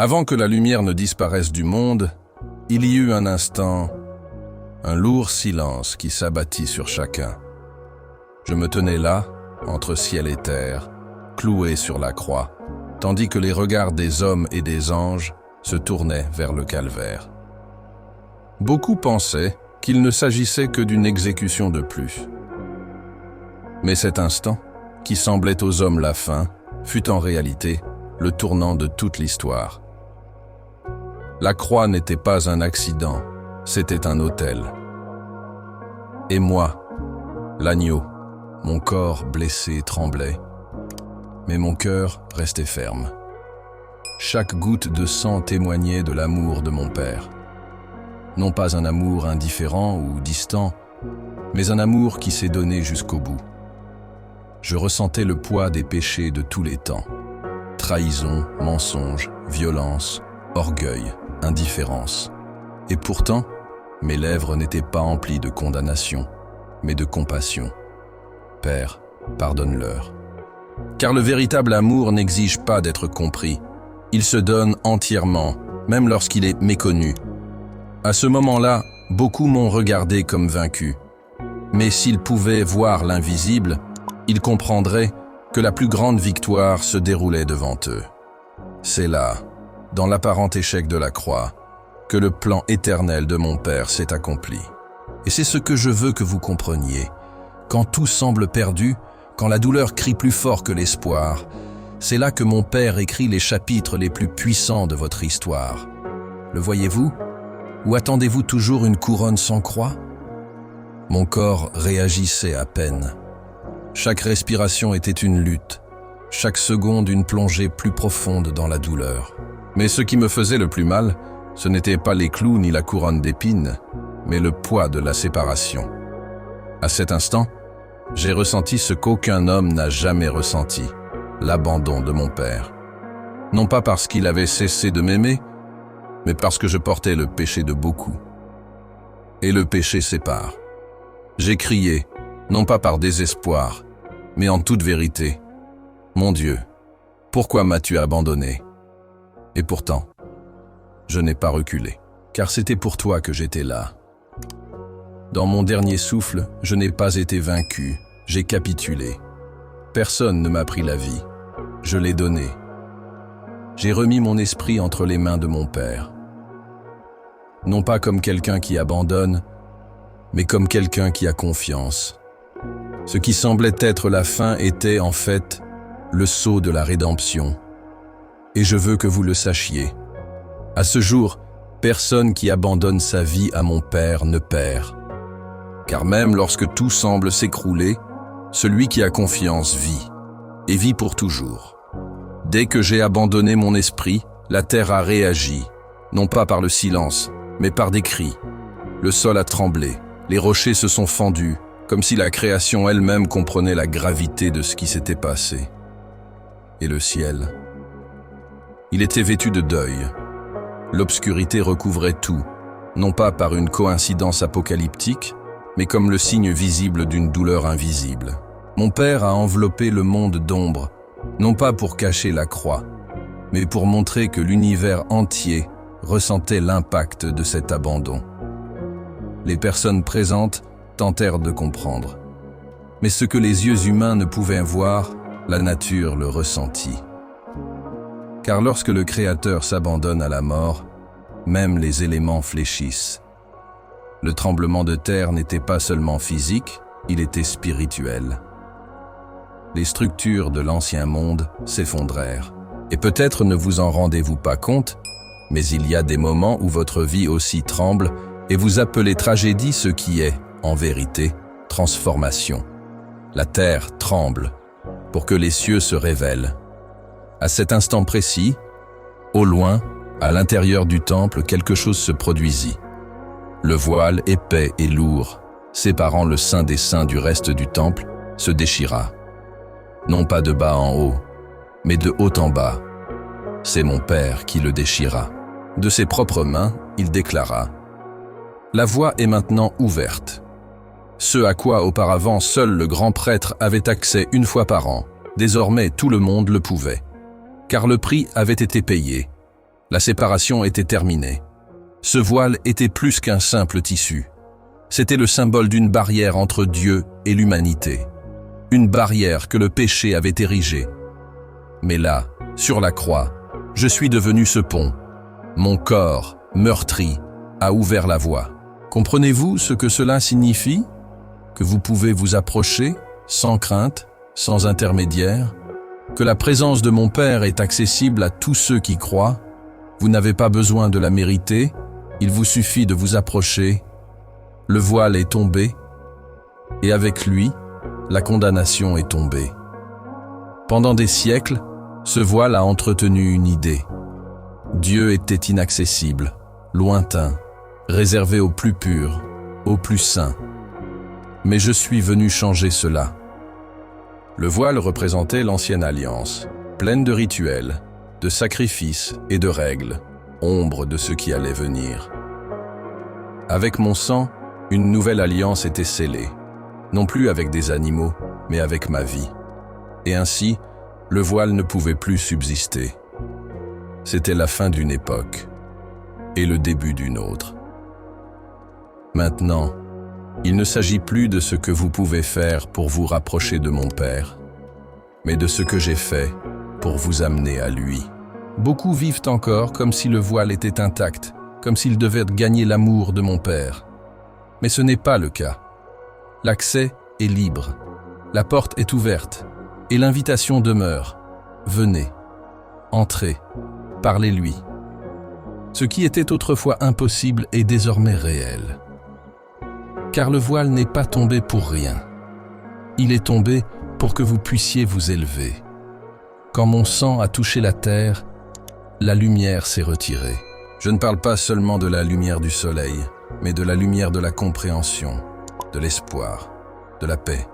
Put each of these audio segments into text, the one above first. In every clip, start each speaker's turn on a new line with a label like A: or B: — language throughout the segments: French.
A: Avant que la lumière ne disparaisse du monde, il y eut un instant, un lourd silence qui s'abattit sur chacun. Je me tenais là, entre ciel et terre, cloué sur la croix, tandis que les regards des hommes et des anges se tournaient vers le calvaire. Beaucoup pensaient qu'il ne s'agissait que d'une exécution de plus. Mais cet instant, qui semblait aux hommes la fin, fut en réalité le tournant de toute l'histoire. La croix n'était pas un accident, c'était un autel. Et moi, l'agneau, mon corps blessé tremblait, mais mon cœur restait ferme. Chaque goutte de sang témoignait de l'amour de mon Père. Non pas un amour indifférent ou distant, mais un amour qui s'est donné jusqu'au bout. Je ressentais le poids des péchés de tous les temps. Trahison, mensonge, violence, orgueil, indifférence. Et pourtant, mes lèvres n'étaient pas emplies de condamnation, mais de compassion. Père, pardonne-leur. Car le véritable amour n'exige pas d'être compris. Il se donne entièrement, même lorsqu'il est méconnu. À ce moment-là, beaucoup m'ont regardé comme vaincu. Mais s'ils pouvaient voir l'invisible, ils comprendraient que la plus grande victoire se déroulait devant eux. C'est là, dans l'apparent échec de la croix, que le plan éternel de mon Père s'est accompli. Et c'est ce que je veux que vous compreniez. Quand tout semble perdu, quand la douleur crie plus fort que l'espoir, c'est là que mon Père écrit les chapitres les plus puissants de votre histoire. Le voyez-vous? Ou attendez-vous toujours une couronne sans croix? Mon corps réagissait à peine. Chaque respiration était une lutte, chaque seconde une plongée plus profonde dans la douleur. Mais ce qui me faisait le plus mal, ce n'était pas les clous ni la couronne d'épines, mais le poids de la séparation. À cet instant, j'ai ressenti ce qu'aucun homme n'a jamais ressenti, l'abandon de mon Père. Non pas parce qu'il avait cessé de m'aimer, mais parce que je portais le péché de beaucoup. Et le péché sépare. J'ai crié, non pas par désespoir, mais en toute vérité. Mon Dieu, pourquoi m'as-tu abandonné? Et pourtant, je n'ai pas reculé, car c'était pour toi que j'étais là. Dans mon dernier souffle, je n'ai pas été vaincu, j'ai capitulé. Personne ne m'a pris la vie, je l'ai donnée. J'ai remis mon esprit entre les mains de mon Père. Non pas comme quelqu'un qui abandonne, mais comme quelqu'un qui a confiance. Ce qui semblait être la fin était en fait le sceau de la rédemption. Et je veux que vous le sachiez. À ce jour, personne qui abandonne sa vie à mon Père ne perd. Car même lorsque tout semble s'écrouler, celui qui a confiance vit, et vit pour toujours. Dès que j'ai abandonné mon esprit, la terre a réagi, non pas par le silence, mais par des cris. Le sol a tremblé, les rochers se sont fendus, comme si la création elle-même comprenait la gravité de ce qui s'était passé. Et le ciel, il était vêtu de deuil. L'obscurité recouvrait tout, non pas par une coïncidence apocalyptique, mais comme le signe visible d'une douleur invisible. Mon Père a enveloppé le monde d'ombre, non pas pour cacher la croix, mais pour montrer que l'univers entier ressentait l'impact de cet abandon. Les personnes présentes tentèrent de comprendre. Mais ce que les yeux humains ne pouvaient voir, la nature le ressentit. Car lorsque le Créateur s'abandonne à la mort, même les éléments fléchissent. Le tremblement de terre n'était pas seulement physique, il était spirituel. Les structures de l'ancien monde s'effondrèrent. Et peut-être ne vous en rendez-vous pas compte, mais il y a des moments où votre vie aussi tremble et vous appelez tragédie ce qui est, en vérité, transformation. La terre tremble pour que les cieux se révèlent. À cet instant précis, au loin, à l'intérieur du temple, quelque chose se produisit. Le voile épais et lourd, séparant le saint des saints du reste du temple, se déchira. Non pas de bas en haut, mais de haut en bas. C'est mon Père qui le déchira. De ses propres mains, il déclara « La voie est maintenant ouverte. Ce à quoi auparavant seul le grand prêtre avait accès une fois par an, désormais tout le monde le pouvait. Car le prix avait été payé. La séparation était terminée. Ce voile était plus qu'un simple tissu. C'était le symbole d'une barrière entre Dieu et l'humanité. Une barrière que le péché avait érigée. Mais là, sur la croix, je suis devenu ce pont. Mon corps, meurtri, a ouvert la voie. Comprenez-vous ce que cela signifie? Que vous pouvez vous approcher, sans crainte, sans intermédiaire? Que la présence de mon Père est accessible à tous ceux qui croient? Vous n'avez pas besoin de la mériter, il vous suffit de vous approcher. Le voile est tombé, et avec lui, la condamnation est tombée. Pendant des siècles, ce voile a entretenu une idée. Dieu était inaccessible, lointain, réservé aux plus purs, aux plus saints. Mais je suis venu changer cela. Le voile représentait l'ancienne alliance, pleine de rituels, de sacrifices et de règles, ombre de ce qui allait venir. Avec mon sang, une nouvelle alliance était scellée, non plus avec des animaux, mais avec ma vie. Et ainsi, le voile ne pouvait plus subsister. C'était la fin d'une époque et le début d'une autre. Maintenant, il ne s'agit plus de ce que vous pouvez faire pour vous rapprocher de mon Père, mais de ce que j'ai fait pour vous amener à lui. Beaucoup vivent encore comme si le voile était intact, comme s'ils devaient gagner l'amour de mon Père. Mais ce n'est pas le cas. L'accès est libre, la porte est ouverte, et l'invitation demeure. Venez, entrez, parlez-lui. Ce qui était autrefois impossible est désormais réel. Car le voile n'est pas tombé pour rien. Il est tombé pour que vous puissiez vous élever. Quand mon sang a touché la terre, la lumière s'est retirée. Je ne parle pas seulement de la lumière du soleil, mais de la lumière de la compréhension, de l'espoir, de la paix.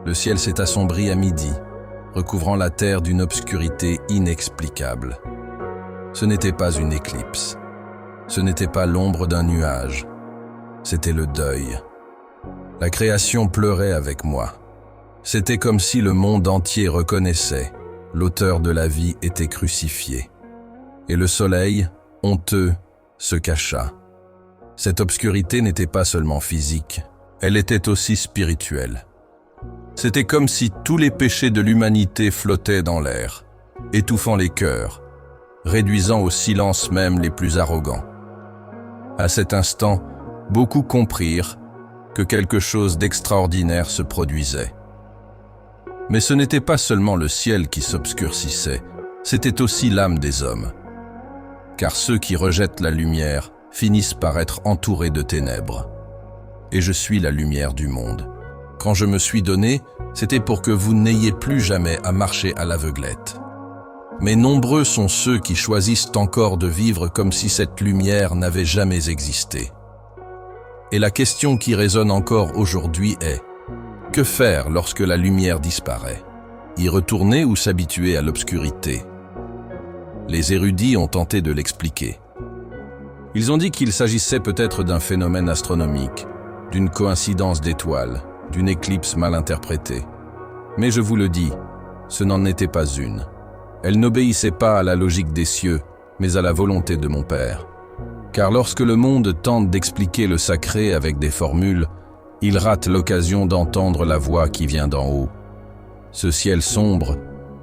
A: Le ciel s'est assombri à midi, recouvrant la terre d'une obscurité inexplicable. Ce n'était pas une éclipse. Ce n'était pas l'ombre d'un nuage. C'était le deuil. La création pleurait avec moi. C'était comme si le monde entier reconnaissait, l'auteur de la vie était crucifié. Et le soleil, honteux, se cacha. Cette obscurité n'était pas seulement physique, elle était aussi spirituelle. C'était comme si tous les péchés de l'humanité flottaient dans l'air, étouffant les cœurs, réduisant au silence même les plus arrogants. À cet instant, beaucoup comprirent que quelque chose d'extraordinaire se produisait. Mais ce n'était pas seulement le ciel qui s'obscurcissait, c'était aussi l'âme des hommes. Car ceux qui rejettent la lumière finissent par être entourés de ténèbres. Et je suis la lumière du monde. Quand je me suis donné, c'était pour que vous n'ayez plus jamais à marcher à l'aveuglette. Mais nombreux sont ceux qui choisissent encore de vivre comme si cette lumière n'avait jamais existé. Et la question qui résonne encore aujourd'hui est: que faire lorsque la lumière disparaît? Y retourner ou s'habituer à l'obscurité? Les érudits ont tenté de l'expliquer. Ils ont dit qu'il s'agissait peut-être d'un phénomène astronomique, d'une coïncidence d'étoiles, d'une éclipse mal interprétée. Mais je vous le dis, ce n'en était pas une. Elle n'obéissait pas à la logique des cieux, mais à la volonté de mon Père. Car lorsque le monde tente d'expliquer le sacré avec des formules, il rate l'occasion d'entendre la voix qui vient d'en haut. Ce ciel sombre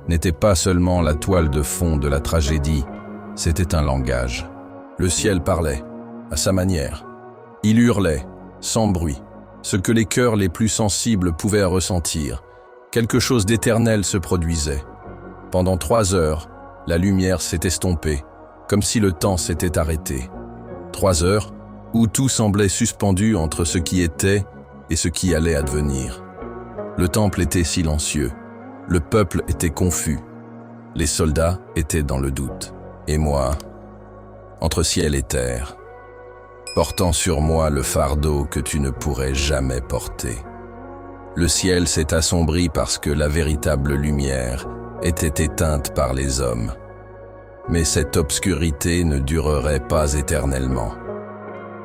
A: n'était pas seulement la toile de fond de la tragédie, c'était un langage. Le ciel parlait, à sa manière. Il hurlait, sans bruit, ce que les cœurs les plus sensibles pouvaient ressentir. Quelque chose d'éternel se produisait. Pendant 3 heures, la lumière s'est estompée, comme si le temps s'était arrêté. 3 heures où tout semblait suspendu entre ce qui était et ce qui allait advenir. Le temple était silencieux, le peuple était confus, les soldats étaient dans le doute. Et moi, entre ciel et terre, portant sur moi le fardeau que tu ne pourrais jamais porter. Le ciel s'est assombri parce que la véritable lumière était éteinte par les hommes. Mais cette obscurité ne durerait pas éternellement.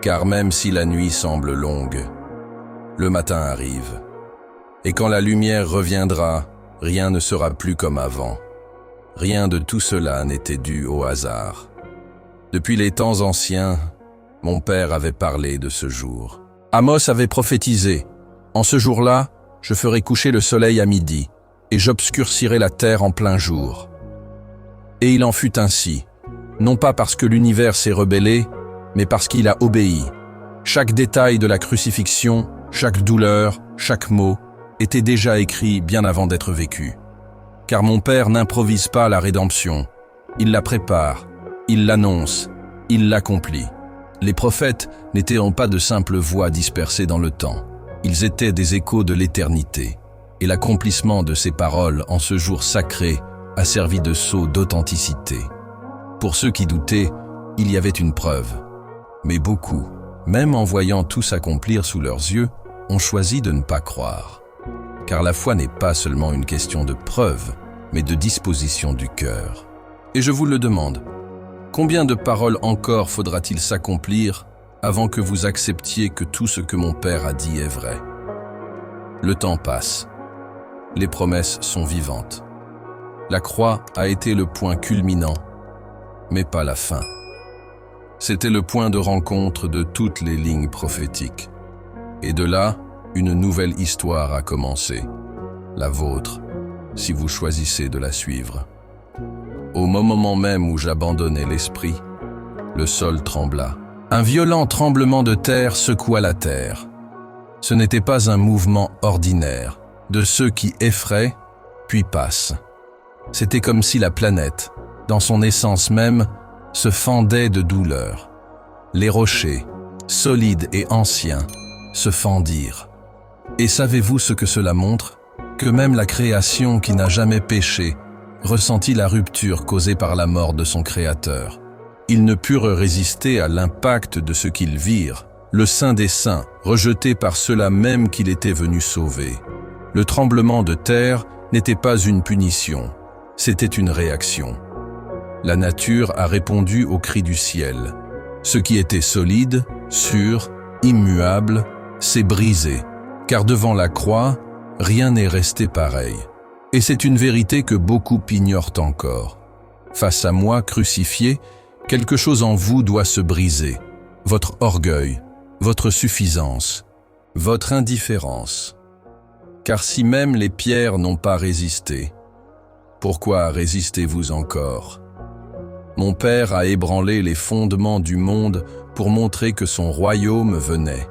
A: Car même si la nuit semble longue, le matin arrive. Et quand la lumière reviendra, rien ne sera plus comme avant. Rien de tout cela n'était dû au hasard. Depuis les temps anciens, mon père avait parlé de ce jour. Amos avait prophétisé. En ce jour-là, je ferai coucher le soleil à midi, et j'obscurcirai la terre en plein jour. Et il en fut ainsi, non pas parce que l'univers s'est rebellé, mais parce qu'il a obéi. Chaque détail de la crucifixion, chaque douleur, chaque mot, était déjà écrit bien avant d'être vécu. Car mon Père n'improvise pas la rédemption, il la prépare, il l'annonce, il l'accomplit. Les prophètes n'étaient pas de simples voix dispersées dans le temps, ils étaient des échos de l'éternité, et l'accomplissement de ces paroles en ce jour sacré a servi de sceau d'authenticité. Pour ceux qui doutaient, il y avait une preuve. Mais beaucoup, même en voyant tout s'accomplir sous leurs yeux, ont choisi de ne pas croire. Car la foi n'est pas seulement une question de preuve, mais de disposition du cœur. Et je vous le demande, combien de paroles encore faudra-t-il s'accomplir avant que vous acceptiez que tout ce que mon Père a dit est vrai? Le temps passe. Les promesses sont vivantes. La croix a été le point culminant, mais pas la fin. C'était le point de rencontre de toutes les lignes prophétiques. Et de là, une nouvelle histoire a commencé, la vôtre, si vous choisissez de la suivre. Au moment même où j'abandonnais l'esprit, le sol trembla. Un violent tremblement de terre secoua la terre. Ce n'était pas un mouvement ordinaire, de ceux qui effraient, puis passent. C'était comme si la planète, dans son essence même, se fendait de douleur. Les rochers, solides et anciens, se fendirent. Et savez-vous ce que cela montre? Que même la création qui n'a jamais péché ressentit la rupture causée par la mort de son Créateur. Ils ne purent résister à l'impact de ce qu'ils virent, le Saint des Saints, rejeté par ceux-là même qu'il était venu sauver. Le tremblement de terre n'était pas une punition, c'était une réaction. La nature a répondu au cri du ciel. Ce qui était solide, sûr, immuable, s'est brisé, car devant la croix, rien n'est resté pareil. Et c'est une vérité que beaucoup ignorent encore. Face à moi crucifié, quelque chose en vous doit se briser. Votre orgueil, votre suffisance, votre indifférence. Car si même les pierres n'ont pas résisté, pourquoi résistez-vous encore? Mon Père a ébranlé les fondements du monde pour montrer que son royaume venait.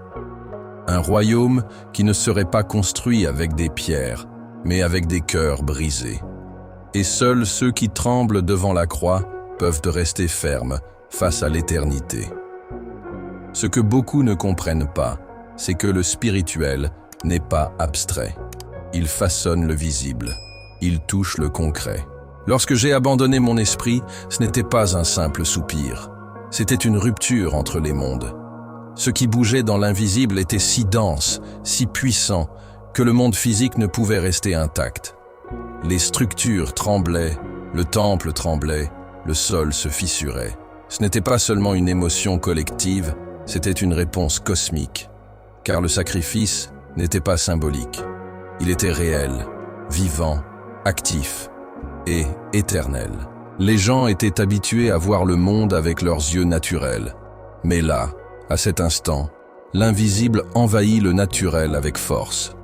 A: Un royaume qui ne serait pas construit avec des pierres, mais avec des cœurs brisés. Et seuls ceux qui tremblent devant la croix peuvent rester fermes face à l'éternité. Ce que beaucoup ne comprennent pas, c'est que le spirituel n'est pas abstrait. Il façonne le visible, il touche le concret. Lorsque j'ai abandonné mon esprit, ce n'était pas un simple soupir. C'était une rupture entre les mondes. Ce qui bougeait dans l'invisible était si dense, si puissant, que le monde physique ne pouvait rester intact. Les structures tremblaient, le temple tremblait, le sol se fissurait. Ce n'était pas seulement une émotion collective, c'était une réponse cosmique. Car le sacrifice n'était pas symbolique. Il était réel, vivant, actif et éternel. Les gens étaient habitués à voir le monde avec leurs yeux naturels. Mais là, à cet instant, l'invisible envahit le naturel avec force.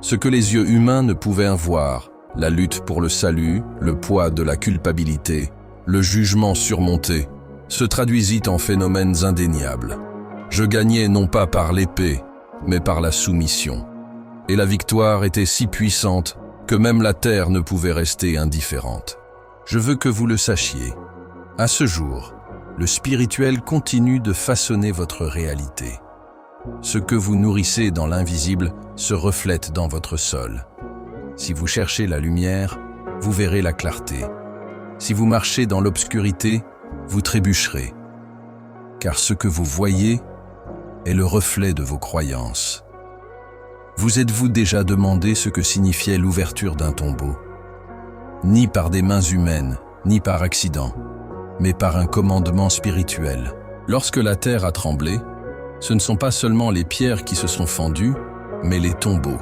A: Ce que les yeux humains ne pouvaient voir, la lutte pour le salut, le poids de la culpabilité, le jugement surmonté, se traduisit en phénomènes indéniables. Je gagnais non pas par l'épée, mais par la soumission. Et la victoire était si puissante que même la terre ne pouvait rester indifférente. Je veux que vous le sachiez. À ce jour, le spirituel continue de façonner votre réalité. Ce que vous nourrissez dans l'invisible se reflète dans votre sol. Si vous cherchez la lumière, vous verrez la clarté. Si vous marchez dans l'obscurité, vous trébucherez. Car ce que vous voyez est le reflet de vos croyances. Vous êtes-vous déjà demandé ce que signifiait l'ouverture d'un tombeau? Ni par des mains humaines, ni par accident, mais par un commandement spirituel. Lorsque la terre a tremblé, ce ne sont pas seulement les pierres qui se sont fendues, mais les tombeaux.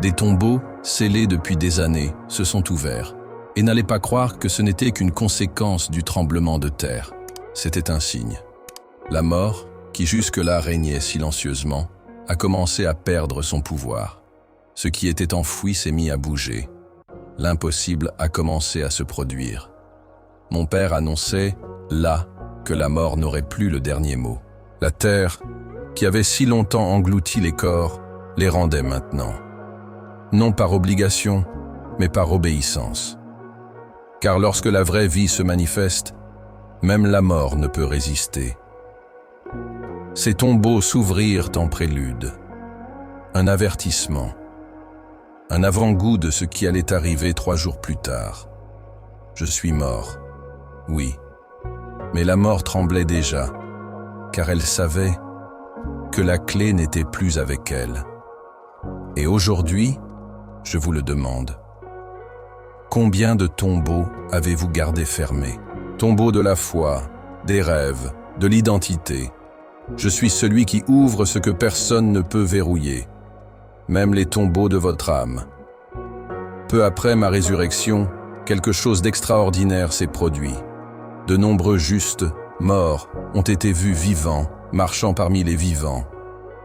A: Des tombeaux, scellés depuis des années, se sont ouverts. et n'allez pas croire que ce n'était qu'une conséquence du tremblement de terre. C'était un signe. La mort, qui jusque-là régnait silencieusement, a commencé à perdre son pouvoir. Ce qui était enfoui s'est mis à bouger. L'impossible a commencé à se produire. Mon père annonçait, là, que la mort n'aurait plus le dernier mot. La terre, qui avait si longtemps englouti les corps, les rendait maintenant. Non par obligation, mais par obéissance. Car lorsque la vraie vie se manifeste, même la mort ne peut résister. Ces tombeaux s'ouvrirent en prélude. Un avertissement. Un avant-goût de ce qui allait arriver 3 jours plus tard. Je suis mort. Oui. Mais la mort tremblait déjà, car elle savait que la clé n'était plus avec elle. Et aujourd'hui, je vous le demande. Combien de tombeaux avez-vous gardé fermés? Tombeaux de la foi, des rêves, de l'identité. Je suis celui qui ouvre ce que personne ne peut verrouiller, même les tombeaux de votre âme. Peu après ma résurrection, quelque chose d'extraordinaire s'est produit. De nombreux justes, morts, ont été vus vivants, marchant parmi les vivants.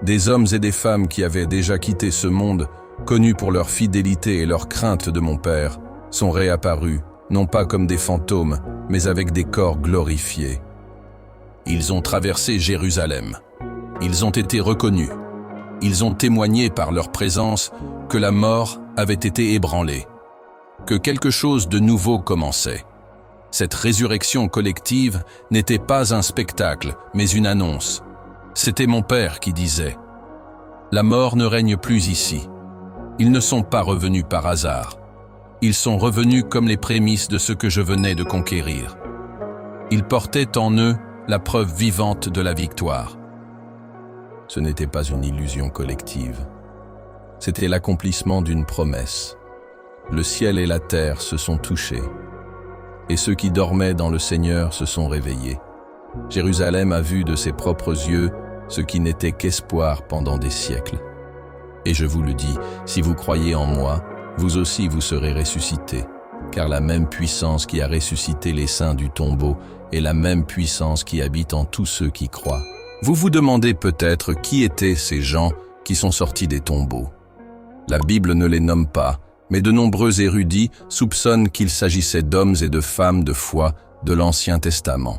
A: Des hommes et des femmes qui avaient déjà quitté ce monde, connus pour leur fidélité et leur crainte de mon Père, sont réapparus, non pas comme des fantômes, mais avec des corps glorifiés. Ils ont traversé Jérusalem. Ils ont été reconnus. Ils ont témoigné par leur présence que la mort avait été ébranlée, que quelque chose de nouveau commençait. Cette résurrection collective n'était pas un spectacle, mais une annonce. C'était mon Père qui disait « La mort ne règne plus ici. Ils ne sont pas revenus par hasard. Ils sont revenus comme les prémices de ce que je venais de conquérir. Ils portaient en eux la preuve vivante de la victoire. » Ce n'était pas une illusion collective. C'était l'accomplissement d'une promesse. Le ciel et la terre se sont touchés. Et ceux qui dormaient dans le Seigneur se sont réveillés. Jérusalem a vu de ses propres yeux ce qui n'était qu'espoir pendant des siècles. Et je vous le dis, si vous croyez en moi, vous aussi vous serez ressuscités, car la même puissance qui a ressuscité les saints du tombeau est la même puissance qui habite en tous ceux qui croient. Vous vous demandez peut-être qui étaient ces gens qui sont sortis des tombeaux. La Bible ne les nomme pas, mais de nombreux érudits soupçonnent qu'il s'agissait d'hommes et de femmes de foi de l'Ancien Testament.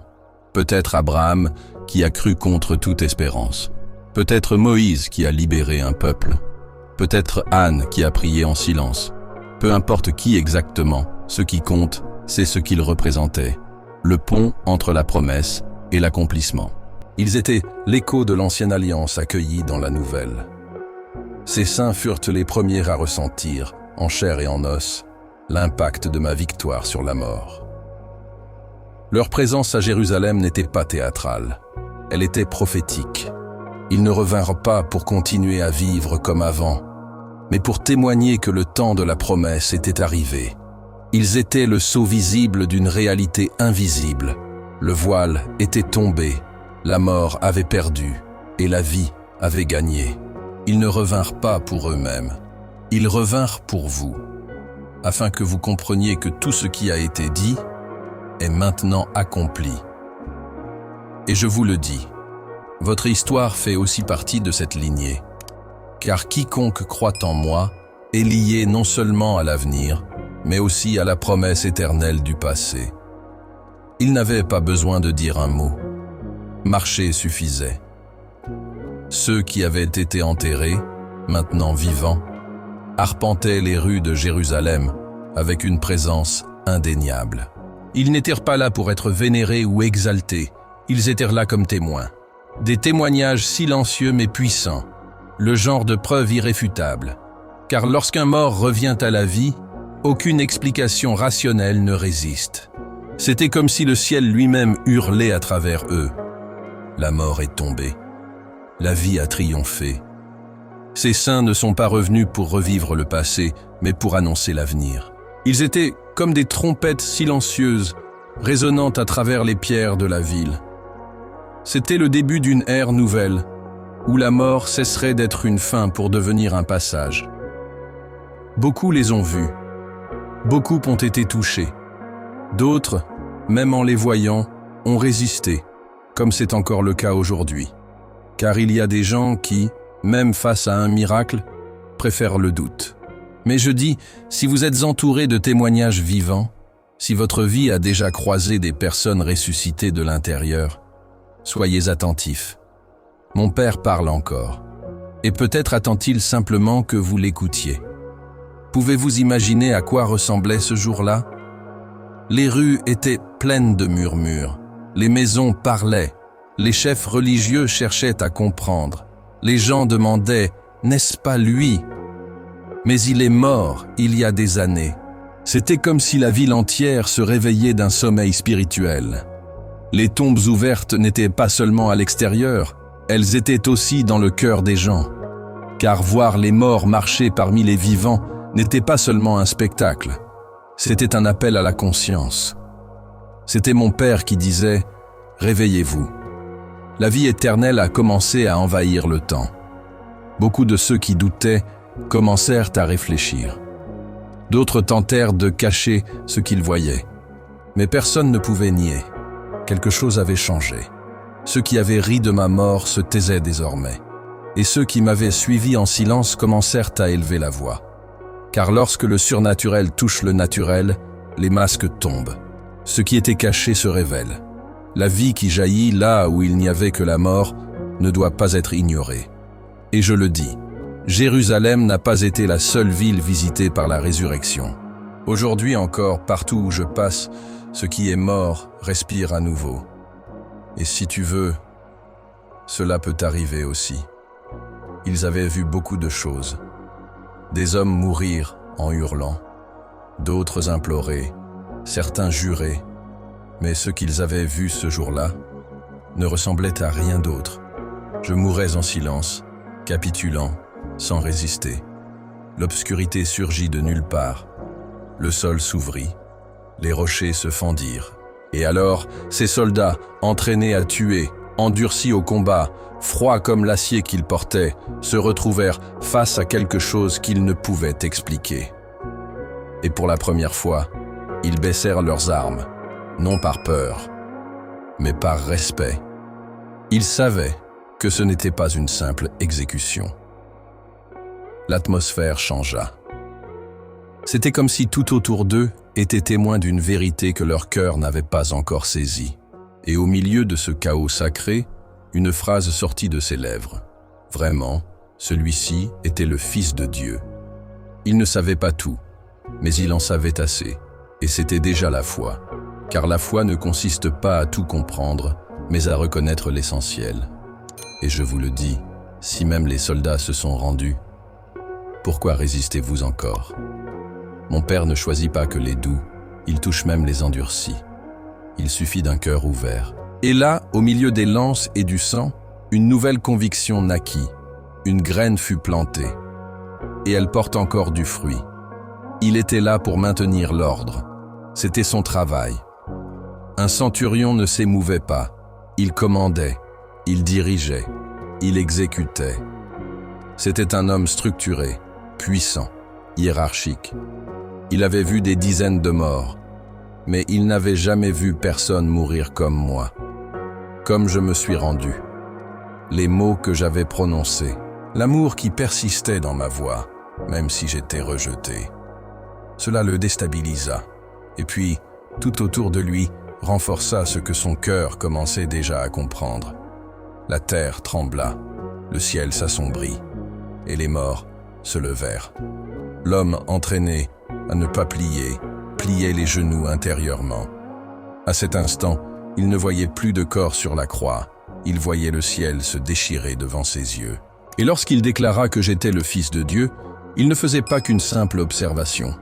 A: Peut-être Abraham qui a cru contre toute espérance. Peut-être Moïse qui a libéré un peuple. Peut-être Anne qui a prié en silence. Peu importe qui exactement, ce qui compte, c'est ce qu'ils représentaient. Le pont entre la promesse et l'accomplissement. Ils étaient l'écho de l'ancienne alliance accueillie dans la nouvelle. Ces saints furent les premiers à ressentir, en chair et en os, l'impact de ma victoire sur la mort. Leur présence à Jérusalem n'était pas théâtrale, elle était prophétique. Ils ne revinrent pas pour continuer à vivre comme avant, mais pour témoigner que le temps de la promesse était arrivé. Ils étaient le sceau visible d'une réalité invisible. Le voile était tombé, la mort avait perdu et la vie avait gagné. Ils ne revinrent pas pour eux-mêmes, ils revinrent pour vous, afin que vous compreniez que tout ce qui a été dit est maintenant accompli. Et je vous le dis, votre histoire fait aussi partie de cette lignée, car quiconque croit en moi est lié non seulement à l'avenir, mais aussi à la promesse éternelle du passé. Il n'avait pas besoin de dire un mot. Marcher suffisait. Ceux qui avaient été enterrés, maintenant vivants, arpentaient les rues de Jérusalem avec une présence indéniable. Ils n'étaient pas là pour être vénérés ou exaltés, ils étaient là comme témoins. Des témoignages silencieux mais puissants, le genre de preuve irréfutable. Car lorsqu'un mort revient à la vie, aucune explication rationnelle ne résiste. C'était comme si le ciel lui-même hurlait à travers eux. La mort est tombée. La vie a triomphé. Ces saints ne sont pas revenus pour revivre le passé, mais pour annoncer l'avenir. Ils étaient comme des trompettes silencieuses, résonnant à travers les pierres de la ville. C'était le début d'une ère nouvelle, où la mort cesserait d'être une fin pour devenir un passage. Beaucoup les ont vus. Beaucoup ont été touchés. D'autres, même en les voyant, ont résisté, comme c'est encore le cas aujourd'hui. Car il y a des gens qui, même face à un miracle, préfèrent le doute. Mais je dis, si vous êtes entouré de témoignages vivants, si votre vie a déjà croisé des personnes ressuscitées de l'intérieur, soyez attentifs. Mon Père parle encore. Et peut-être attend-il simplement que vous l'écoutiez. Pouvez-vous imaginer à quoi ressemblait ce jour-là? Les rues étaient pleines de murmures. Les maisons parlaient. Les chefs religieux cherchaient à comprendre. Les gens demandaient « N'est-ce pas lui ?» Mais il est mort il y a des années. C'était comme si la ville entière se réveillait d'un sommeil spirituel. Les tombes ouvertes n'étaient pas seulement à l'extérieur, elles étaient aussi dans le cœur des gens. Car voir les morts marcher parmi les vivants n'était pas seulement un spectacle, c'était un appel à la conscience. C'était mon Père qui disait « Réveillez-vous ». La vie éternelle a commencé à envahir le temps. Beaucoup de ceux qui doutaient commencèrent à réfléchir. D'autres tentèrent de cacher ce qu'ils voyaient. Mais personne ne pouvait nier. Quelque chose avait changé. Ceux qui avaient ri de ma mort se taisaient désormais. Et ceux qui m'avaient suivi en silence commencèrent à élever la voix. Car lorsque le surnaturel touche le naturel, les masques tombent. Ce qui était caché se révèle. La vie qui jaillit là où il n'y avait que la mort ne doit pas être ignorée. Et je le dis, Jérusalem n'a pas été la seule ville visitée par la résurrection. Aujourd'hui encore, partout où je passe, ce qui est mort respire à nouveau. Et si tu veux, cela peut arriver aussi. Ils avaient vu beaucoup de choses. Des hommes mourir en hurlant, d'autres implorer, certains jurer, mais ce qu'ils avaient vu ce jour-là ne ressemblait à rien d'autre. Je mourais en silence, capitulant, sans résister. L'obscurité surgit de nulle part. Le sol s'ouvrit, les rochers se fendirent. Et alors, ces soldats, entraînés à tuer, endurcis au combat, froids comme l'acier qu'ils portaient, se retrouvèrent face à quelque chose qu'ils ne pouvaient expliquer. Et pour la première fois, ils baissèrent leurs armes, non par peur, mais par respect. Ils savaient que ce n'était pas une simple exécution. L'atmosphère changea. C'était comme si tout autour d'eux était témoin d'une vérité que leur cœur n'avait pas encore saisie. Et au milieu de ce chaos sacré, une phrase sortit de ses lèvres. Vraiment, celui-ci était le Fils de Dieu. Il ne savait pas tout, mais il en savait assez. Et c'était déjà la foi. Car la foi ne consiste pas à tout comprendre, mais à reconnaître l'essentiel. Et je vous le dis, si même les soldats se sont rendus, pourquoi résistez-vous encore? Mon Père ne choisit pas que les doux, il touche même les endurcis. Il suffit d'un cœur ouvert. Et là, au milieu des lances et du sang, une nouvelle conviction naquit. Une graine fut plantée. Et elle porte encore du fruit. Il était là pour maintenir l'ordre. C'était son travail. Un centurion ne s'émouvait pas. Il commandait, il dirigeait, il exécutait. C'était un homme structuré, puissant, hiérarchique. Il avait vu des dizaines de morts, mais il n'avait jamais vu personne mourir comme moi. Comme je me suis rendu. Les mots que j'avais prononcés, l'amour qui persistait dans ma voix, même si j'étais rejeté. Cela le déstabilisa, et puis, tout autour de lui, renforça ce que son cœur commençait déjà à comprendre. La terre trembla, le ciel s'assombrit, et les morts se levèrent. L'homme entraîné à ne pas pliait les genoux intérieurement. À cet instant, il ne voyait plus de corps sur la croix, il voyait le ciel se déchirer devant ses yeux. Et lorsqu'il déclara que j'étais le Fils de Dieu, il ne faisait pas qu'une simple observation.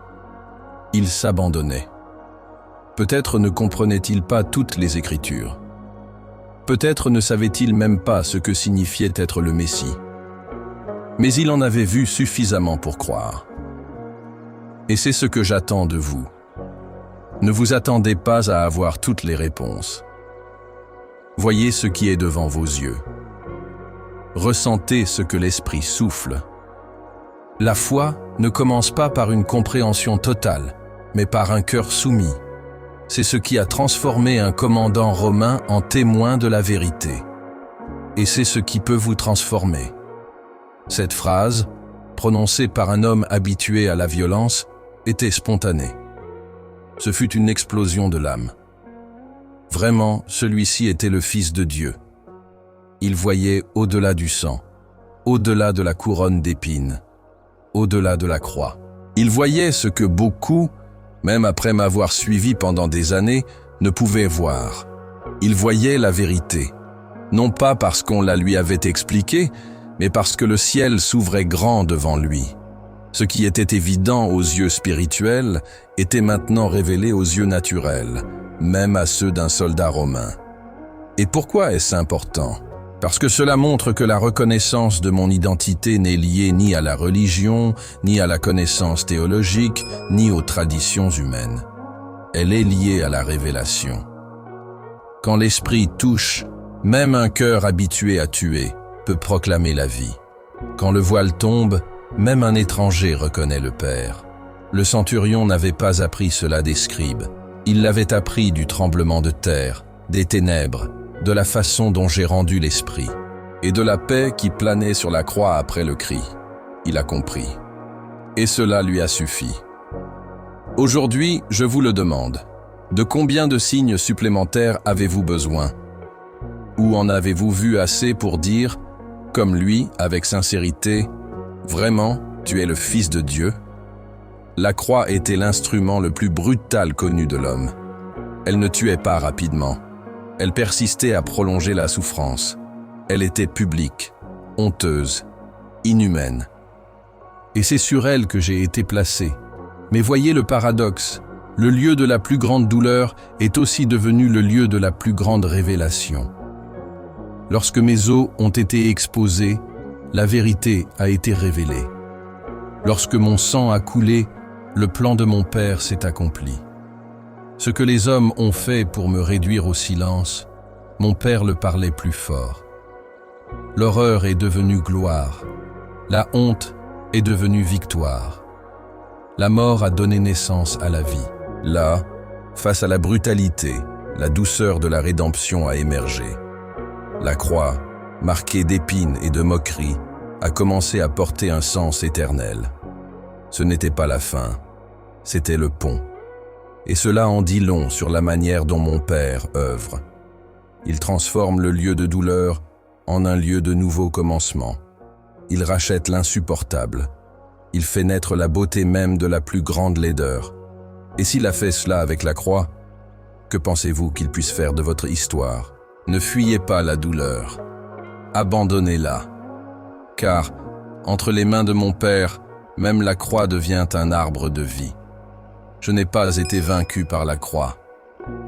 A: Il s'abandonnait. Peut-être ne comprenait-il pas toutes les Écritures. Peut-être ne savait-il même pas ce que signifiait être le Messie. Mais il en avait vu suffisamment pour croire. Et c'est ce que j'attends de vous. Ne vous attendez pas à avoir toutes les réponses. Voyez ce qui est devant vos yeux. Ressentez ce que l'Esprit souffle. La foi ne commence pas par une compréhension totale, mais par un cœur soumis. C'est ce qui a transformé un commandant romain en témoin de la vérité. Et c'est ce qui peut vous transformer. Cette phrase, prononcée par un homme habitué à la violence, était spontanée. Ce fut une explosion de l'âme. Vraiment, celui-ci était le Fils de Dieu. Il voyait au-delà du sang, au-delà de la couronne d'épines, au-delà de la croix. Il voyait ce que beaucoup, même après m'avoir suivi pendant des années, ne pouvaient voir. Il voyait la vérité, non pas parce qu'on la lui avait expliquée, mais parce que le ciel s'ouvrait grand devant lui. Ce qui était évident aux yeux spirituels était maintenant révélé aux yeux naturels, même à ceux d'un soldat romain. Et pourquoi est-ce important ? Parce que cela montre que la reconnaissance de mon identité n'est liée ni à la religion, ni à la connaissance théologique, ni aux traditions humaines. Elle est liée à la révélation. Quand l'esprit touche, même un cœur habitué à tuer peut proclamer la vie. Quand le voile tombe, même un étranger reconnaît le Père. Le centurion n'avait pas appris cela des scribes. Il l'avait appris du tremblement de terre, des ténèbres, de la façon dont j'ai rendu l'esprit, et de la paix qui planait sur la croix après le cri. Il a compris. Et cela lui a suffi. Aujourd'hui, je vous le demande. De combien de signes supplémentaires avez-vous besoin? Ou en avez-vous vu assez pour dire, comme lui, avec sincérité, « Vraiment, tu es le Fils de Dieu » La croix était l'instrument le plus brutal connu de l'homme. Elle ne tuait pas rapidement. Elle persistait à prolonger la souffrance. Elle était publique, honteuse, inhumaine. Et c'est sur elle que j'ai été placé. Mais voyez le paradoxe, le lieu de la plus grande douleur est aussi devenu le lieu de la plus grande révélation. Lorsque mes os ont été exposés, la vérité a été révélée. Lorsque mon sang a coulé, le plan de mon Père s'est accompli. Ce que les hommes ont fait pour me réduire au silence, mon Père le parlait plus fort. L'horreur est devenue gloire. La honte est devenue victoire. La mort a donné naissance à la vie. Là, face à la brutalité, la douceur de la rédemption a émergé. La croix, marquée d'épines et de moqueries, a commencé à porter un sens éternel. Ce n'était pas la fin, c'était le pont. Et cela en dit long sur la manière dont mon Père œuvre. Il transforme le lieu de douleur en un lieu de nouveau commencement. Il rachète l'insupportable. Il fait naître la beauté même de la plus grande laideur. Et s'il a fait cela avec la croix, que pensez-vous qu'il puisse faire de votre histoire? Ne fuyez pas la douleur. Abandonnez-la. Car, entre les mains de mon Père, même la croix devient un arbre de vie. Je n'ai pas été vaincu par la croix.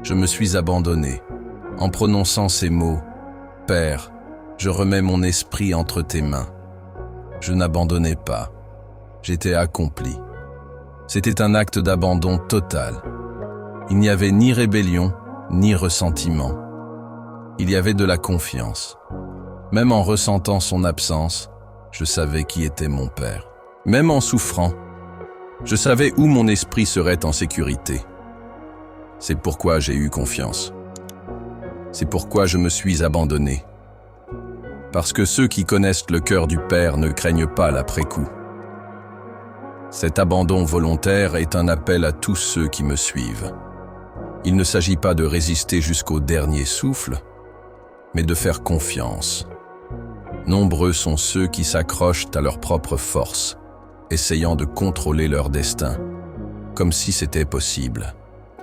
A: Je me suis abandonné. En prononçant ces mots, « Père, je remets mon esprit entre tes mains ». Je n'abandonnais pas. J'étais accompli. C'était un acte d'abandon total. Il n'y avait ni rébellion, ni ressentiment. Il y avait de la confiance. Même en ressentant son absence, je savais qui était mon Père. Même en souffrant, je savais où mon esprit serait en sécurité. C'est pourquoi j'ai eu confiance. C'est pourquoi je me suis abandonné. Parce que ceux qui connaissent le cœur du Père ne craignent pas l'après-coup. Cet abandon volontaire est un appel à tous ceux qui me suivent. Il ne s'agit pas de résister jusqu'au dernier souffle, mais de faire confiance. Nombreux sont ceux qui s'accrochent à leur propre force, essayant de contrôler leur destin, comme si c'était possible.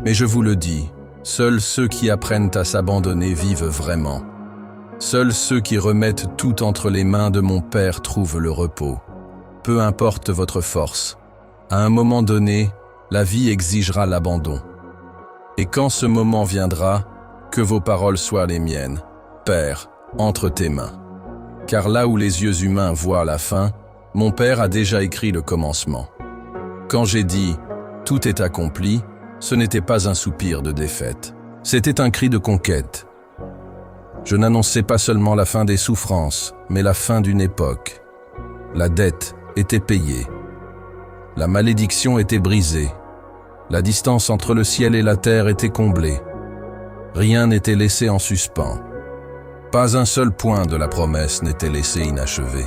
A: Mais je vous le dis, seuls ceux qui apprennent à s'abandonner vivent vraiment. Seuls ceux qui remettent tout entre les mains de mon Père trouvent le repos. Peu importe votre force, à un moment donné, la vie exigera l'abandon. Et quand ce moment viendra, que vos paroles soient les miennes. Père, entre tes mains. Car là où les yeux humains voient la fin, mon Père a déjà écrit le commencement. Quand j'ai dit « tout est accompli », ce n'était pas un soupir de défaite. C'était un cri de conquête. Je n'annonçais pas seulement la fin des souffrances, mais la fin d'une époque. La dette était payée. La malédiction était brisée. La distance entre le ciel et la terre était comblée. Rien n'était laissé en suspens. Pas un seul point de la promesse n'était laissé inachevé.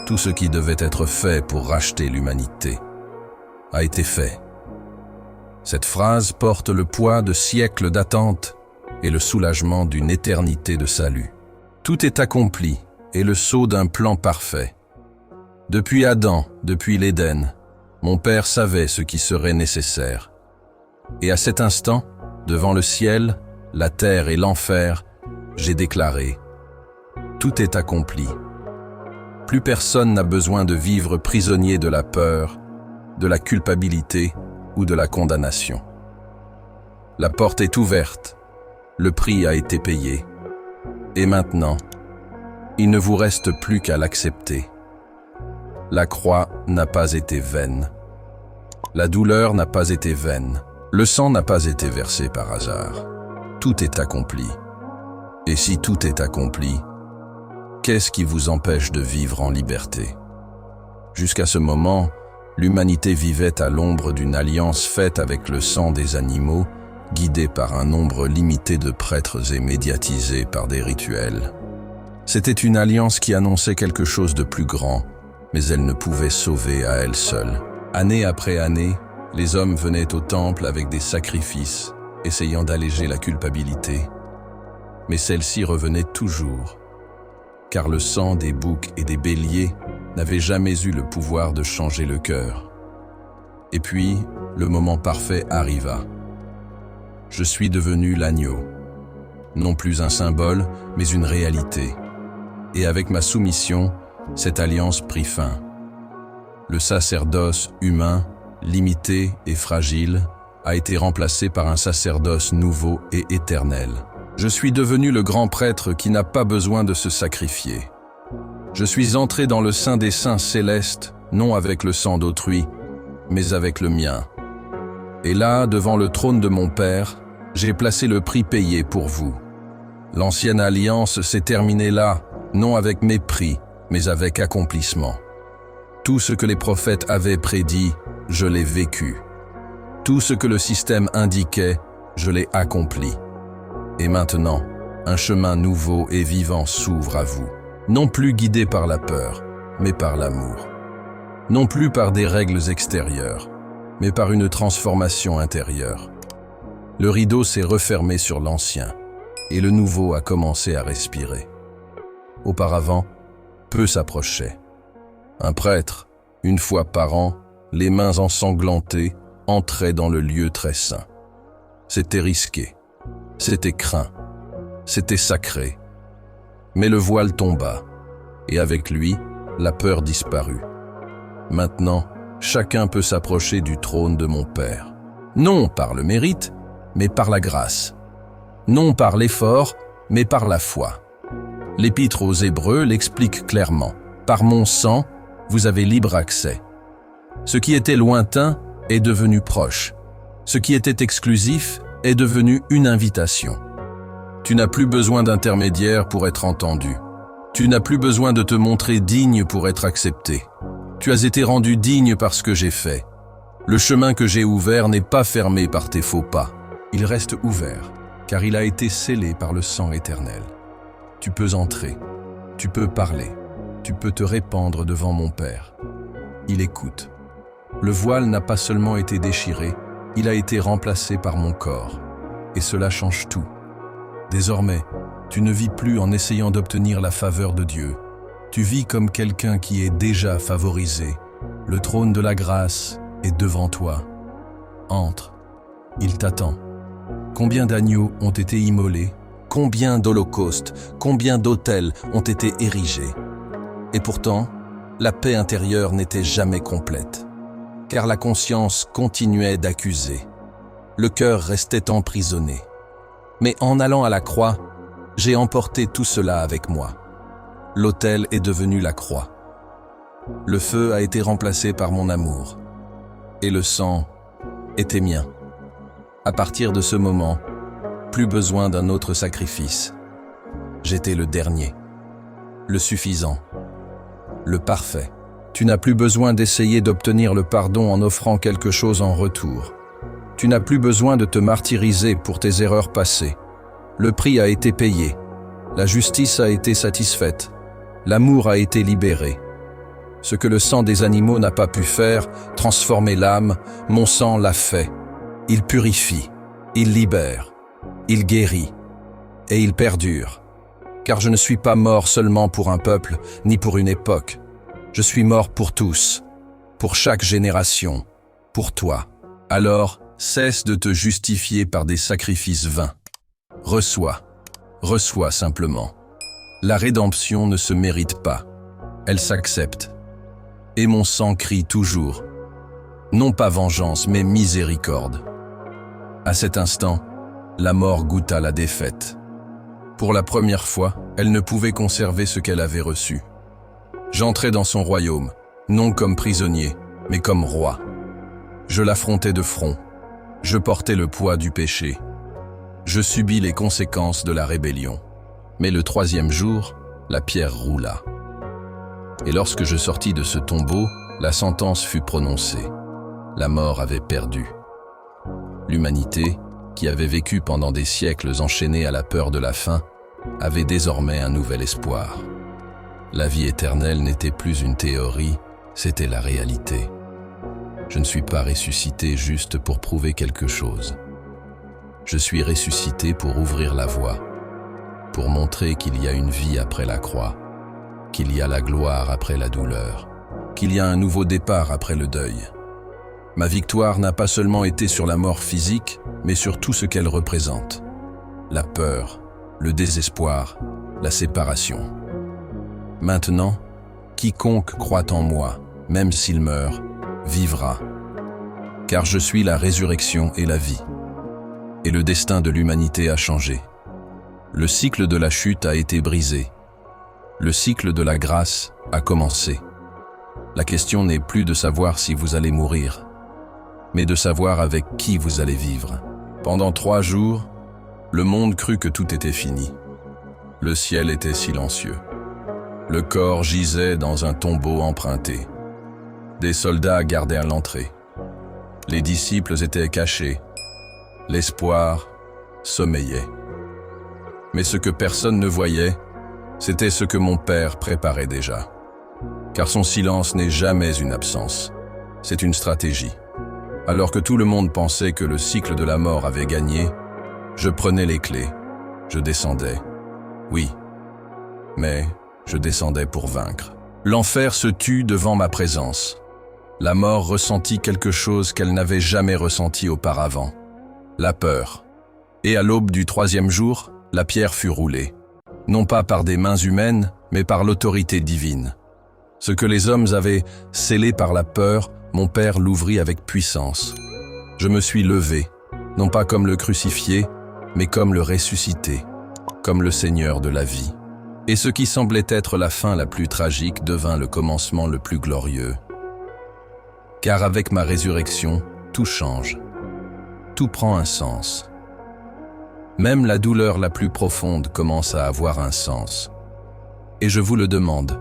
A: Tout ce qui devait être fait pour racheter l'humanité a été fait. Cette phrase porte le poids de siècles d'attente et le soulagement d'une éternité de salut. Tout est accompli et le sceau d'un plan parfait. Depuis Adam, depuis l'Éden, mon Père savait ce qui serait nécessaire. Et à cet instant, devant le ciel, la terre et l'enfer, j'ai déclaré « Tout est accompli ». Plus personne n'a besoin de vivre prisonnier de la peur, de la culpabilité ou de la condamnation. La porte est ouverte, le prix a été payé. Et maintenant, il ne vous reste plus qu'à l'accepter. La croix n'a pas été vaine. La douleur n'a pas été vaine. Le sang n'a pas été versé par hasard. Tout est accompli. Et si tout est accompli, qu'est-ce qui vous empêche de vivre en liberté? Jusqu'à ce moment, l'humanité vivait à l'ombre d'une alliance faite avec le sang des animaux, guidée par un nombre limité de prêtres et médiatisée par des rituels. C'était une alliance qui annonçait quelque chose de plus grand, mais elle ne pouvait sauver à elle seule. Année après année, les hommes venaient au temple avec des sacrifices, essayant d'alléger la culpabilité. Mais celle-ci revenait toujours, car le sang des boucs et des béliers n'avait jamais eu le pouvoir de changer le cœur. Et puis, le moment parfait arriva. Je suis devenu l'agneau, non plus un symbole, mais une réalité. Et avec ma soumission, cette alliance prit fin. Le sacerdoce humain, limité et fragile, a été remplacé par un sacerdoce nouveau et éternel. Je suis devenu le grand prêtre qui n'a pas besoin de se sacrifier. Je suis entré dans le sein des saints célestes, non avec le sang d'autrui, mais avec le mien. Et là, devant le trône de mon Père, j'ai placé le prix payé pour vous. L'ancienne alliance s'est terminée là, non avec mépris, mais avec accomplissement. Tout ce que les prophètes avaient prédit, je l'ai vécu. Tout ce que le système indiquait, je l'ai accompli. Et maintenant, un chemin nouveau et vivant s'ouvre à vous. Non plus guidé par la peur, mais par l'amour. Non plus par des règles extérieures, mais par une transformation intérieure. Le rideau s'est refermé sur l'ancien, et le nouveau a commencé à respirer. Auparavant, peu s'approchaient. Un prêtre, une fois par an, les mains ensanglantées, entrait dans le lieu très saint. C'était risqué, c'était craint, c'était sacré. Mais le voile tomba, et avec lui, la peur disparut. Maintenant, chacun peut s'approcher du trône de mon Père. Non par le mérite, mais par la grâce. Non par l'effort, mais par la foi. L'Épître aux Hébreux l'explique clairement. Par mon sang, vous avez libre accès. Ce qui était lointain est devenu proche. Ce qui était exclusif est devenu une invitation. Tu n'as plus besoin d'intermédiaire pour être entendu. Tu n'as plus besoin de te montrer digne pour être accepté. Tu as été rendu digne par ce que j'ai fait. Le chemin que j'ai ouvert n'est pas fermé par tes faux pas. Il reste ouvert, car il a été scellé par le sang éternel. Tu peux entrer, tu peux parler, tu peux te répandre devant mon Père. Il écoute. Le voile n'a pas seulement été déchiré, il a été remplacé par mon corps. Et cela change tout. Désormais, tu ne vis plus en essayant d'obtenir la faveur de Dieu. Tu vis comme quelqu'un qui est déjà favorisé. Le trône de la grâce est devant toi. Entre, il t'attend. Combien d'agneaux ont été immolés? Combien d'holocaustes, combien d'autels ont été érigés? Et pourtant, la paix intérieure n'était jamais complète, car la conscience continuait d'accuser. Le cœur restait emprisonné. Mais en allant à la croix, j'ai emporté tout cela avec moi. L'autel est devenu la croix. Le feu a été remplacé par mon amour. Et le sang était mien. À partir de ce moment, plus besoin d'un autre sacrifice. J'étais le dernier, le suffisant, le parfait. Tu n'as plus besoin d'essayer d'obtenir le pardon en offrant quelque chose en retour. Tu n'as plus besoin de te martyriser pour tes erreurs passées. Le prix a été payé. La justice a été satisfaite. L'amour a été libéré. Ce que le sang des animaux n'a pas pu faire, transformer l'âme, mon sang l'a fait. Il purifie, il libère, il guérit, et il perdure. Car je ne suis pas mort seulement pour un peuple, ni pour une époque. Je suis mort pour tous, pour chaque génération, pour toi. Alors, cesse de te justifier par des sacrifices vains. Reçois simplement. La rédemption ne se mérite pas, elle s'accepte. Et mon sang crie toujours, non pas vengeance, mais miséricorde. À cet instant, la mort goûta la défaite. Pour la première fois, elle ne pouvait conserver ce qu'elle avait reçu. J'entrais dans son royaume, non comme prisonnier, mais comme roi. Je l'affrontais de front. Je portais le poids du péché. Je subis les conséquences de la rébellion. Mais le troisième jour, la pierre roula. Et lorsque je sortis de ce tombeau, la sentence fut prononcée. La mort avait perdu. L'humanité, qui avait vécu pendant des siècles enchaînée à la peur de la fin, avait désormais un nouvel espoir. La vie éternelle n'était plus une théorie, c'était la réalité. Je ne suis pas ressuscité juste pour prouver quelque chose. Je suis ressuscité pour ouvrir la voie, pour montrer qu'il y a une vie après la croix, qu'il y a la gloire après la douleur, qu'il y a un nouveau départ après le deuil. Ma victoire n'a pas seulement été sur la mort physique, mais sur tout ce qu'elle représente. La peur, le désespoir, la séparation. Maintenant, quiconque croit en moi, même s'il meurt, vivra. Car je suis la résurrection et la vie. Et le destin de l'humanité a changé. Le cycle de la chute a été brisé. Le cycle de la grâce a commencé. La question n'est plus de savoir si vous allez mourir, mais de savoir avec qui vous allez vivre. Pendant 3 jours, le monde crut que tout était fini. Le ciel était silencieux. Le corps gisait dans un tombeau emprunté. Des soldats gardaient l'entrée. Les disciples étaient cachés. L'espoir sommeillait. Mais ce que personne ne voyait, c'était ce que mon Père préparait déjà. Car son silence n'est jamais une absence, c'est une stratégie. Alors que tout le monde pensait que le cycle de la mort avait gagné, je prenais les clés, je descendais. Oui, mais je descendais pour vaincre. L'enfer se tut devant ma présence. La mort ressentit quelque chose qu'elle n'avait jamais ressenti auparavant. La peur. Et à l'aube du 3e jour, la pierre fut roulée. Non pas par des mains humaines, mais par l'autorité divine. Ce que les hommes avaient scellé par la peur, mon Père l'ouvrit avec puissance. Je me suis levé, non pas comme le crucifié, mais comme le ressuscité, comme le Seigneur de la vie. Et ce qui semblait être la fin la plus tragique devint le commencement le plus glorieux. Car avec ma résurrection, tout change. Tout prend un sens. Même la douleur la plus profonde commence à avoir un sens. Et je vous le demande,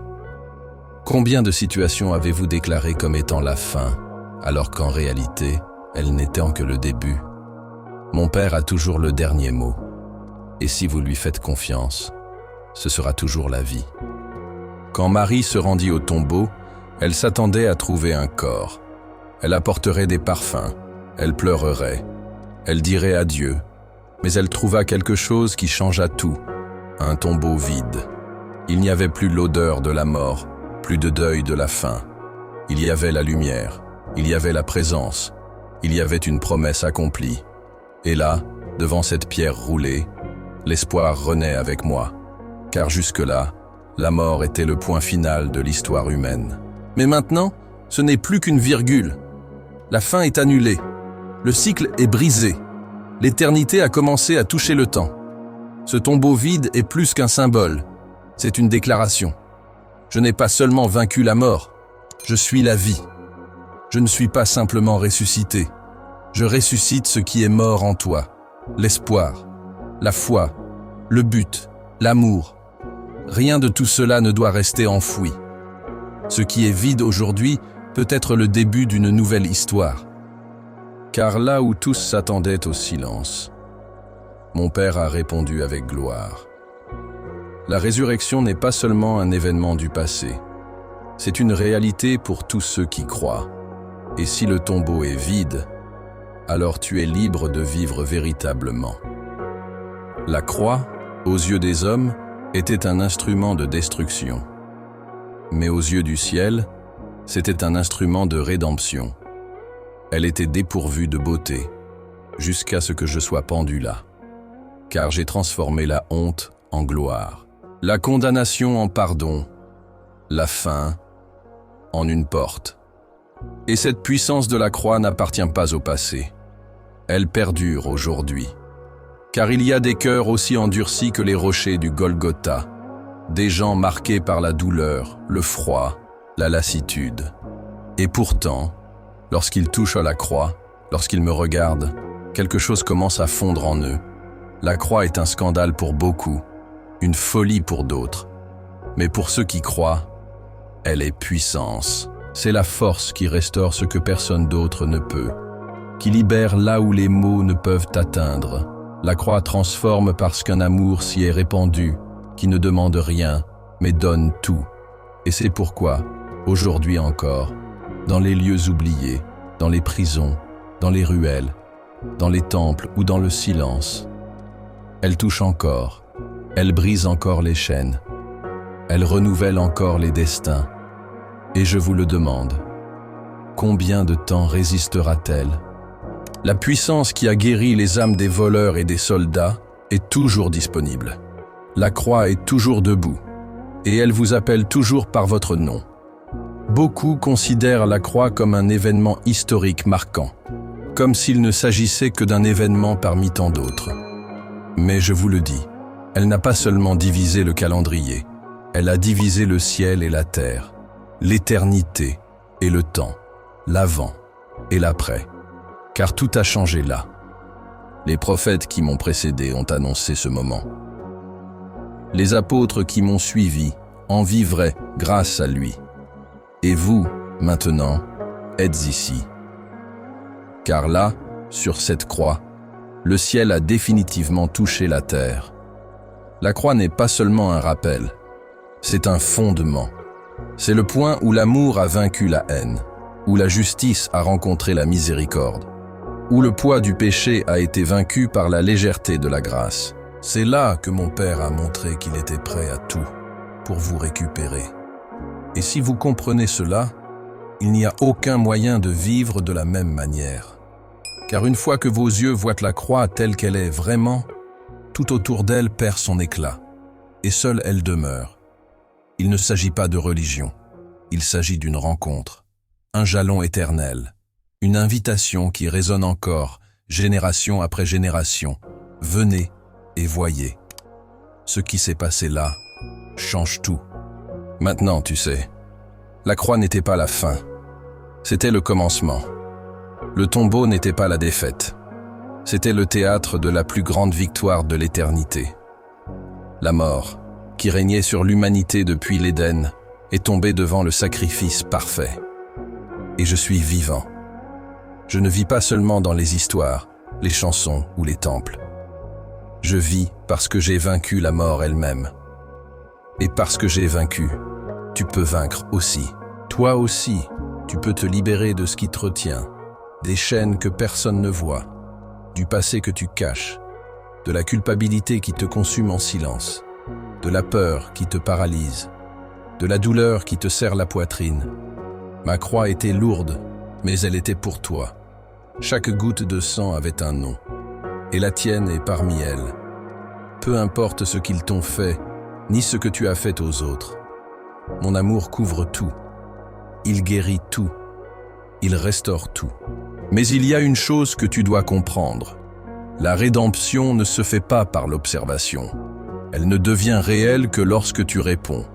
A: combien de situations avez-vous déclarées comme étant la fin, alors qu'en réalité, elles n'étaient que le début? Mon Père a toujours le dernier mot. Et si vous lui faites confiance, ce sera toujours la vie. Quand Marie se rendit au tombeau, elle s'attendait à trouver un corps. Elle apporterait des parfums, elle pleurerait, elle dirait adieu, mais elle trouva quelque chose qui changea tout, un tombeau vide. Il n'y avait plus l'odeur de la mort, plus de deuil de la faim. Il y avait la lumière, il y avait la présence, il y avait une promesse accomplie. Et là, devant cette pierre roulée, l'espoir renaît avec moi, car jusque-là, la mort était le point final de l'histoire humaine. Mais maintenant, ce n'est plus qu'une virgule. La fin est annulée, le cycle est brisé. L'éternité a commencé à toucher le temps. Ce tombeau vide est plus qu'un symbole, c'est une déclaration. Je n'ai pas seulement vaincu la mort, je suis la vie. Je ne suis pas simplement ressuscité, je ressuscite ce qui est mort en toi, l'espoir, la foi, le but, l'amour. Rien de tout cela ne doit rester enfoui. Ce qui est vide aujourd'hui peut être le début d'une nouvelle histoire. car là où tous s'attendaient au silence, mon Père a répondu avec gloire. La résurrection n'est pas seulement un événement du passé, c'est une réalité pour tous ceux qui croient. Et si le tombeau est vide, alors tu es libre de vivre véritablement. La croix, aux yeux des hommes, était un instrument de destruction. Mais aux yeux du ciel, c'était un instrument de rédemption. Elle était dépourvue de beauté, jusqu'à ce que je sois pendu là. Car j'ai transformé la honte en gloire, la condamnation en pardon, la faim en une porte. Et cette puissance de la croix n'appartient pas au passé. Elle perdure aujourd'hui. Car il y a des cœurs aussi endurcis que les rochers du Golgotha, des gens marqués par la douleur, le froid, la lassitude. Et pourtant, lorsqu'ils touchent à la croix, lorsqu'ils me regardent, quelque chose commence à fondre en eux. La croix est un scandale pour beaucoup, une folie pour d'autres. Mais pour ceux qui croient, elle est puissance. C'est la force qui restaure ce que personne d'autre ne peut, qui libère là où les mots ne peuvent atteindre. La croix transforme parce qu'un amour s'y est répandu, qui ne demande rien, mais donne tout. Et c'est pourquoi, aujourd'hui encore, dans les lieux oubliés, dans les prisons, dans les ruelles, dans les temples ou dans le silence, elle touche encore, elle brise encore les chaînes, elle renouvelle encore les destins. Et je vous le demande, combien de temps résistera-t-elle? La puissance qui a guéri les âmes des voleurs et des soldats est toujours disponible. La croix est toujours debout, et elle vous appelle toujours par votre nom. Beaucoup considèrent la croix comme un événement historique marquant, comme s'il ne s'agissait que d'un événement parmi tant d'autres. Mais je vous le dis, elle n'a pas seulement divisé le calendrier, elle a divisé le ciel et la terre, l'éternité et le temps, l'avant et l'après, car tout a changé là. Les prophètes qui m'ont précédé ont annoncé ce moment. Les apôtres qui m'ont suivi en vivraient grâce à lui. Et vous, maintenant, êtes ici. Car là, sur cette croix, le ciel a définitivement touché la terre. La croix n'est pas seulement un rappel, c'est un fondement. C'est le point où l'amour a vaincu la haine, où la justice a rencontré la miséricorde, où le poids du péché a été vaincu par la légèreté de la grâce. C'est là que mon Père a montré qu'il était prêt à tout pour vous récupérer. Et si vous comprenez cela, il n'y a aucun moyen de vivre de la même manière. Car une fois que vos yeux voient la croix telle qu'elle est vraiment, tout autour d'elle perd son éclat, et seule elle demeure. Il ne s'agit pas de religion, il s'agit d'une rencontre, un jalon éternel, une invitation qui résonne encore, génération après génération. Venez et voyez. Ce qui s'est passé là change tout. Maintenant, tu sais, la croix n'était pas la fin, c'était le commencement. Le tombeau n'était pas la défaite, c'était le théâtre de la plus grande victoire de l'éternité. La mort, qui régnait sur l'humanité depuis l'Éden, est tombée devant le sacrifice parfait. Et je suis vivant. Je ne vis pas seulement dans les histoires, les chansons ou les temples. Je vis parce que j'ai vaincu la mort elle-même. Et parce que j'ai vaincu, tu peux vaincre aussi. Toi aussi, tu peux te libérer de ce qui te retient, des chaînes que personne ne voit, du passé que tu caches, de la culpabilité qui te consume en silence, de la peur qui te paralyse, de la douleur qui te serre la poitrine. Ma croix était lourde, mais elle était pour toi. Chaque goutte de sang avait un nom, et la tienne est parmi elles. Peu importe ce qu'ils t'ont fait, ni ce que tu as fait aux autres. Mon amour couvre tout. Il guérit tout. Il restaure tout. Mais il y a une chose que tu dois comprendre. La rédemption ne se fait pas par l'observation. Elle ne devient réelle que lorsque tu réponds.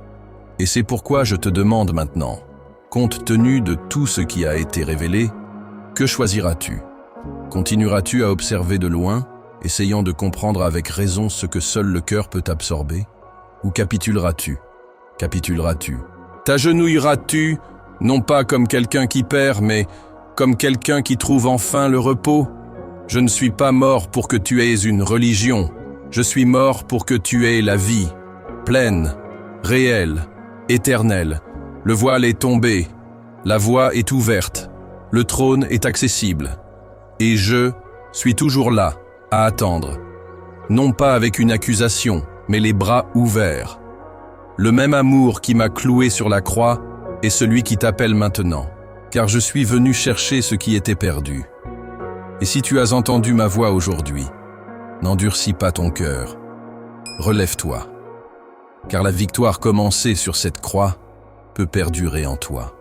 A: Et c'est pourquoi je te demande maintenant, compte tenu de tout ce qui a été révélé, que choisiras-tu? Continueras-tu à observer de loin, essayant de comprendre avec raison ce que seul le cœur peut absorber? Ou capituleras-tu? Capituleras-tu? T'agenouilleras-tu, non pas comme quelqu'un qui perd, mais comme quelqu'un qui trouve enfin le repos. Je ne suis pas mort pour que tu aies une religion, je suis mort pour que tu aies la vie, pleine, réelle, éternelle. Le voile est tombé, la voie est ouverte, le trône est accessible. Et je suis toujours là, à attendre. Non pas avec une accusation, mais les bras ouverts. Le même amour qui m'a cloué sur la croix est celui qui t'appelle maintenant, car je suis venu chercher ce qui était perdu. Et si tu as entendu ma voix aujourd'hui, n'endurcis pas ton cœur. Relève-toi, car la victoire commencée sur cette croix peut perdurer en toi.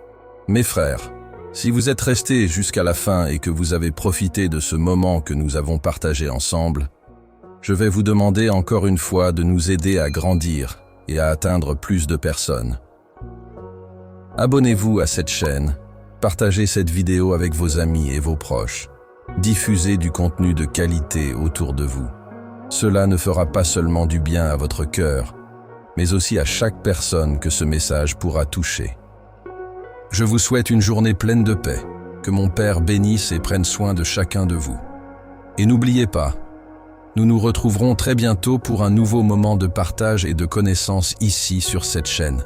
A: Mes frères, si vous êtes restés jusqu'à la fin et que vous avez profité de ce moment que nous avons partagé ensemble, je vais vous demander encore une fois de nous aider à grandir et à atteindre plus de personnes. Abonnez-vous à cette chaîne, partagez cette vidéo avec vos amis et vos proches, diffusez du contenu de qualité autour de vous. Cela ne fera pas seulement du bien à votre cœur, mais aussi à chaque personne que ce message pourra toucher. Je vous souhaite une journée pleine de paix, que mon Père bénisse et prenne soin de chacun de vous. Et n'oubliez pas, nous nous retrouverons très bientôt pour un nouveau moment de partage et de connaissance ici sur cette chaîne.